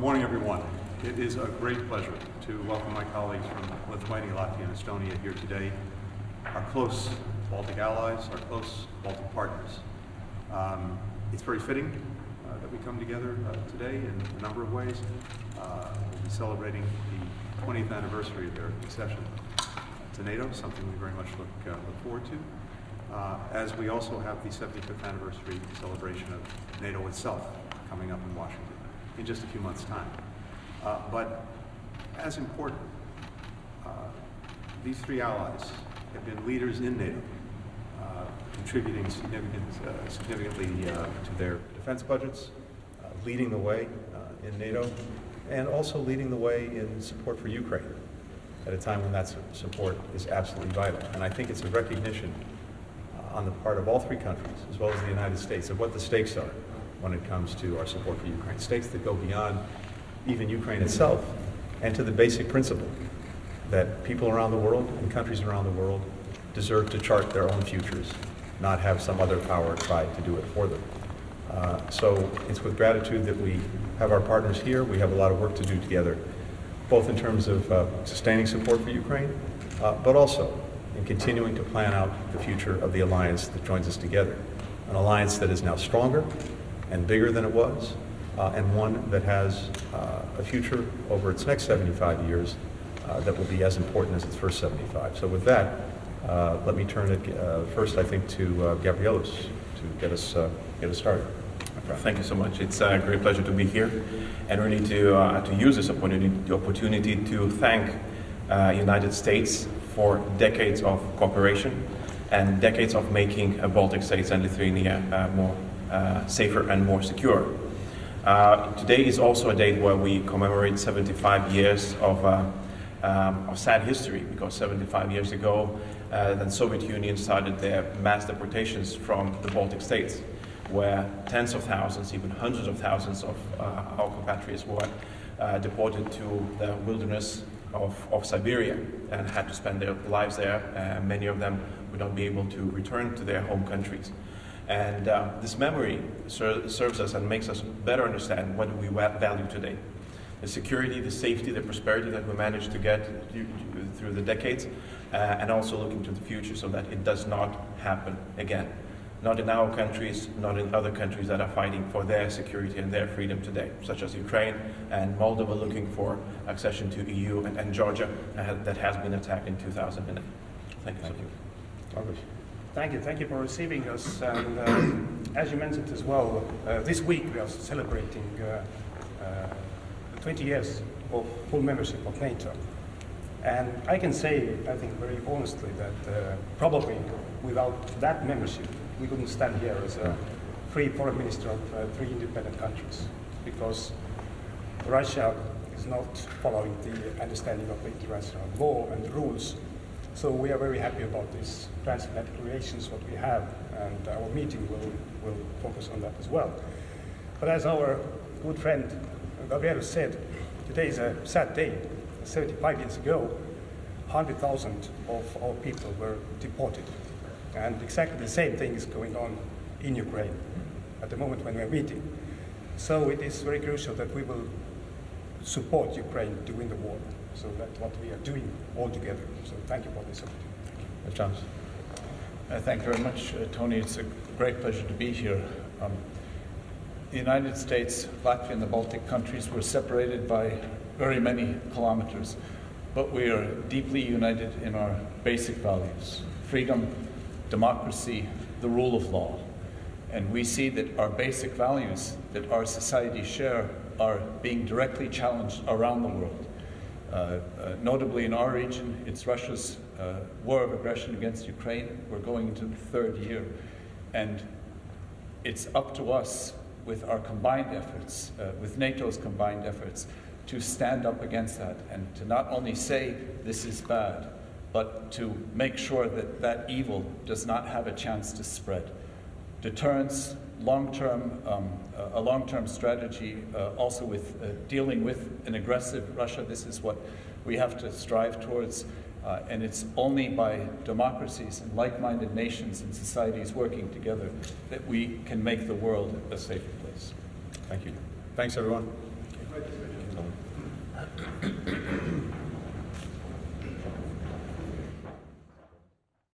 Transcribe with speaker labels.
Speaker 1: good morning, everyone. It is a great pleasure to welcome my colleagues from Lithuania, Latvian, and Estonia here today, our close Baltic allies, our close Baltic partners. It's very fitting that we come together today in a number of ways. We'll be celebrating the 20th anniversary of their accession to NATO, something we very much look forward to, as we also have the 75th anniversary celebration of NATO itself coming up in Washington in just a few months' time. But as important, these three allies have been leaders in NATO, contributing significantly to their defense budgets, leading the way in NATO, and also leading the way in support for Ukraine at a time when that support is absolutely vital. And I think it's a recognition on the part of all three countries, as well as the United States, of what the stakes are when it comes to our support for Ukraine. Stakes that go beyond even Ukraine itself, and to the basic principle that people around the world and countries around the world deserve to chart their own futures, not have some other power try to do it for them. So it's with gratitude that we have our partners here. We have a lot of work to do together, both in terms of sustaining support for Ukraine, but also in continuing to plan out the future of the alliance that joins us together. An alliance that is now stronger and bigger than it was, and one that has a future over its next 75 years that will be as important as its first 75. So with that, let me turn it first, I think, to Gabrielius to get us started.
Speaker 2: Thank you so much. It's a great pleasure to be here, and really to use this opportunity to thank United States for decades of cooperation and decades of making Baltic states and Lithuania more safer and more secure. Today is also a date where we commemorate 75 years of sad history, because 75 years ago, the Soviet Union started their mass deportations from the Baltic states, where tens of thousands, even hundreds of thousands of our compatriots were deported to the wilderness of Siberia and had to spend their lives there. Many of them would not be able to return to their home countries. And this memory serves us and makes us better understand what we value today. The security, the safety, the prosperity that we managed to get through the decades, and also looking to the future so that it does not happen again. Not in our countries, not in other countries that are fighting for their security and their freedom today, such as Ukraine and Moldova looking for accession to EU, and Georgia that has been attacked in 2008. Thank you.
Speaker 3: Margus. Thank you for receiving us. And as you mentioned as well, this week we are celebrating 20 years of full membership of NATO. And I can say, I think very honestly, that probably without that membership, we couldn't stand here as a free foreign minister of three independent countries, because Russia is not following the understanding of international law and the rules. So we are very happy about these transatlantic relations, what we have, and our meeting will focus on that as well. But as our good friend Gabrielius said, today is a sad day. 75 years ago, 100,000 of our people were deported. And exactly the same thing is going on in Ukraine at the moment when we're meeting. So it is very crucial that we will support Ukraine to win the war. So that's what we are doing all together. So thank you for this opportunity.
Speaker 1: John.
Speaker 4: Thank you very much, Tony. It's a great pleasure to be here. The United States, Latvia, and the Baltic countries were separated by very many kilometers, but we are deeply united in our basic values: freedom, democracy, the rule of law. And we see that our basic values that our societies share are being directly challenged around the world. Notably in our region, it's Russia's war of aggression against Ukraine. We're going into the third year. And it's up to us, with our combined efforts, with NATO's combined efforts, to stand up against that and to not only say this is bad, but to make sure that that evil does not have a chance to spread. Deterrence, a long-term strategy, also with dealing with an aggressive Russia. This is what we have to strive towards, and it's only by democracies and like-minded nations and societies working together that we can make the world a safer place.
Speaker 1: Thank you. Thanks, everyone.
Speaker 2: Thank you.